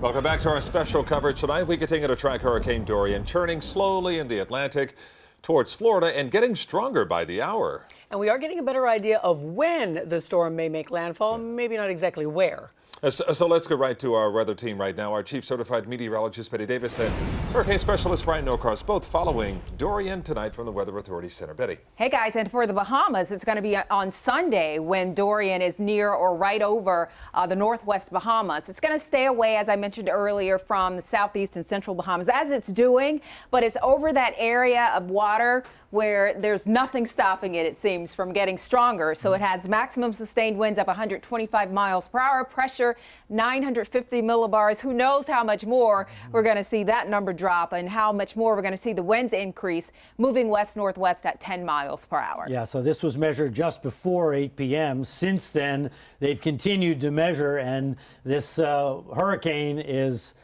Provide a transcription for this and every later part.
Welcome back to our special coverage tonight. We continue to track Hurricane Dorian churning slowly in the Atlantic towards Florida and getting stronger by the hour. And we are getting a better idea of when the storm may make landfall, maybe not exactly where. So let's go right to our weather team right now. Our chief certified meteorologist, Betty Davis, and hurricane specialist Brian Norcross, both following Dorian tonight from the Weather Authority Center. Betty. Hey guys, and for the Bahamas, it's going to be on Sunday when Dorian is near or right over the northwest Bahamas. It's going to stay away, as I mentioned earlier, from the southeast and central Bahamas, as it's doing, but it's over that area of water where there's nothing stopping it, it seems, from getting stronger. So it has maximum sustained winds of 125 miles per hour, pressure 950 millibars. Who knows how much more we're going to see that number drop and how much more we're going to see the winds increase, moving west-northwest at 10 miles per hour. Yeah, so this was measured just before 8 p.m. Since then, they've continued to measure, and this hurricane is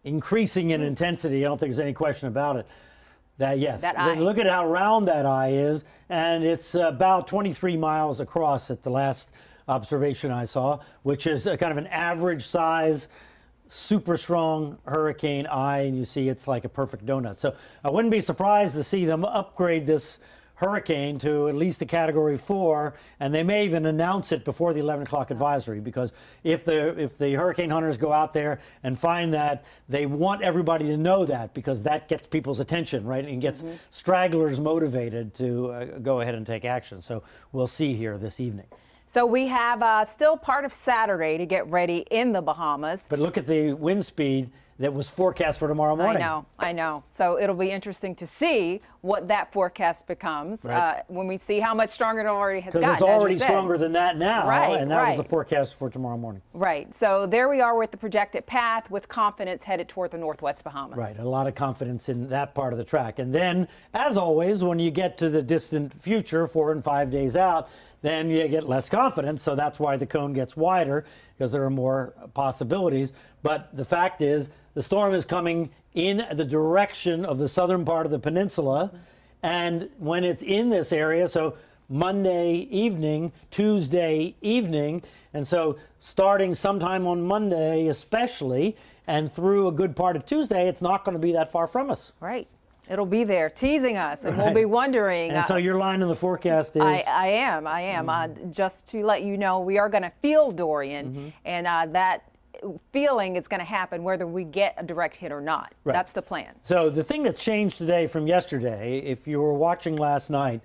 increasing in intensity. I don't think there's any question about it. Yes, look at how round that eye is, and it's about 23 miles across at the last observation I saw, which is a kind of an average size, super strong hurricane eye, and you see it's like a perfect donut. So I wouldn't be surprised to see them upgrade this hurricane to at least a Category 4, and they may even announce it before the 11 o'clock advisory, because if the hurricane hunters go out there and find that, they want everybody to know that, because that gets people's attention, right, and gets stragglers motivated to go ahead and take action. So we'll see here this evening. So we have still part of Saturday to get ready in the Bahamas. But look at the wind speed that was forecast for tomorrow morning. I know. So it'll be interesting to see what that forecast becomes when we see how much stronger it already has gotten. Because it's already stronger than that now, and that was the forecast for tomorrow morning. Right. So there we are with the projected path, with confidence headed toward the northwest Bahamas. Right. A lot of confidence in that part of the track. And then, as always, when you get to the distant future, 4 and 5 days out, then you get less confidence. So that's why the cone gets wider, because there are more possibilities. But the fact is, the storm is coming in the direction of the southern part of the peninsula. And when it's in this area, so Monday evening, Tuesday evening, and so starting sometime on Monday especially, and through a good part of Tuesday, it's not going to be that far from us. Right. It'll be there teasing us, and we'll be wondering. And so your line in the forecast is? I am. Just to let you know, we are going to feel Dorian, and that feeling is going to happen whether we get a direct hit or not. Right. That's the plan. So the thing that changed today from yesterday, if you were watching last night,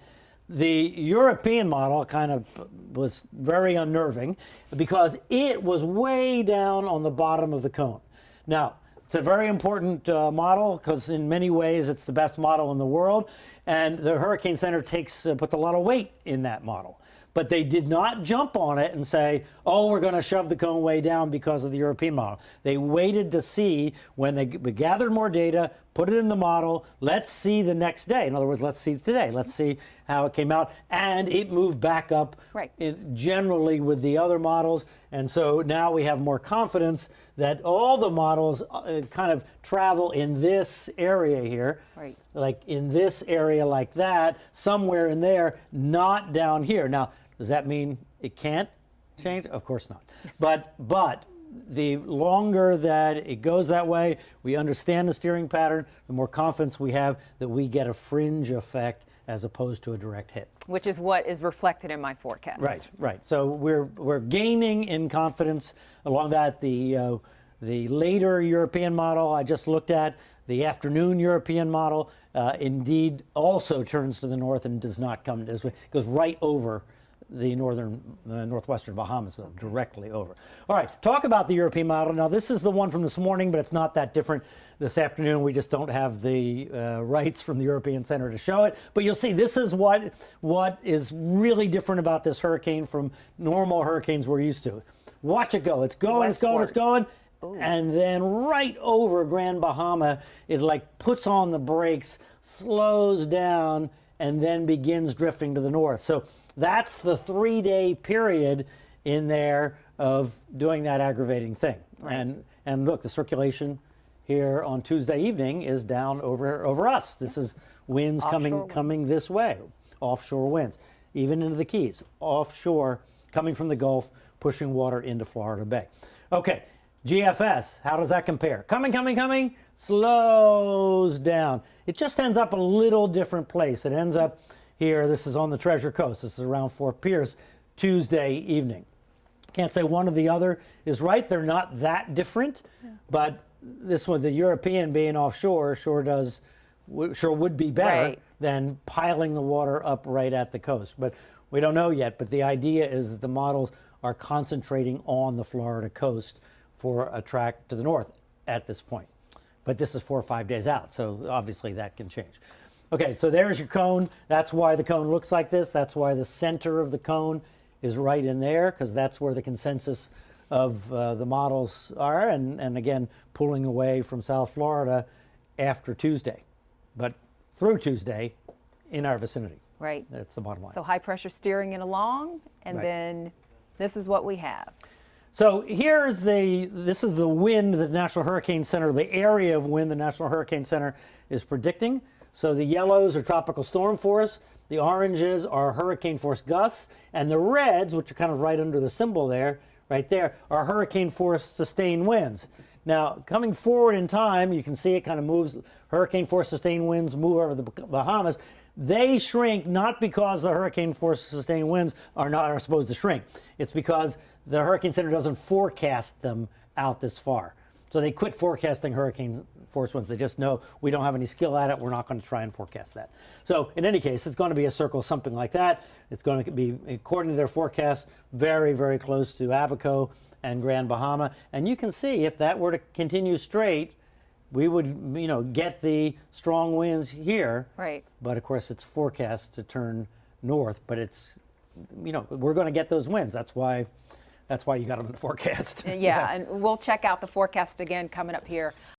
the European model kind of was very unnerving because it was way down on the bottom of the cone. Now, it's a very important model because in many ways it's the best model in the world, and the Hurricane Center puts a lot of weight in that model. But they did not jump on it and say, oh, we're going to shove the cone way down because of the European model. They waited to see when we gathered more data, put it in the model. Let's see the next day. In other words, let's see today. Let's see how it came out. And it moved back up generally with the other models. And so now we have more confidence that all the models kind of travel in this area here, like in this area like that, somewhere in there, not down here. Now, does that mean it can't change? Of course not. But the longer that it goes that way, we understand the steering pattern, the more confidence we have that we get a fringe effect as opposed to a direct hit. Which is what is reflected in my forecast. Right. So we're gaining in confidence along that. The later European model I just looked at, the afternoon European model, indeed also turns to the north and does not come this way. It goes right over the northwestern Bahamas, so directly over. All right, talk about the European model. Now, this is the one from this morning, but it's not that different this afternoon. We just don't have the rights from the European Center to show it. But you'll see this is what is really different about this hurricane from normal hurricanes we're used to. Watch it go. It's going, it's going. Ooh. And then right over Grand Bahama, it like puts on the brakes, slows down, and then begins drifting to the north. So that's the 3-day period in there of doing that aggravating thing. Right. And look, the circulation here on Tuesday evening is down over us. This is winds coming this way, offshore winds, even into the Keys, offshore, coming from the Gulf, pushing water into Florida Bay. Okay, GFS, how does that compare? Coming, slows down. It just ends up a little different place. It ends up here. This is on the Treasure Coast. This is around Fort Pierce, Tuesday evening. Can't say one or the other is right. They're not that different, but this one, the European being offshore, sure would be better than piling the water up right at the coast. But we don't know yet. But the idea is that the models are concentrating on the Florida coast for a track to the north at this point. But this is 4 or 5 days out, so obviously that can change. Okay, so there's your cone. That's why the cone looks like this. That's why the center of the cone is right in there, because that's where the consensus of the models are, and again, pulling away from South Florida after Tuesday, but through Tuesday in our vicinity. Right. That's the bottom line. So high pressure steering it along, and then this is what we have. So this is the wind that the National Hurricane Center, the area of wind the National Hurricane Center is predicting. So the yellows are tropical storm force, the oranges are hurricane force gusts, and the reds, which are kind of right under the symbol there, right there, are hurricane force sustained winds. Now, coming forward in time, you can see it kind of moves, hurricane force sustained winds move over the Bahamas. They shrink not because the hurricane force sustained winds are supposed to shrink. It's because the Hurricane Center doesn't forecast them out this far. So they quit forecasting hurricane force winds. They just know we don't have any skill at it. We're not going to try and forecast that. So in any case, it's going to be a circle, something like that. It's going to be, according to their forecast, very, very close to Abaco and Grand Bahama. And you can see if that were to continue straight, we would, get the strong winds here. Right. But of course, it's forecast to turn north. But it's, we're going to get those winds. That's why you got them in the forecast. Yeah, and we'll check out the forecast again coming up here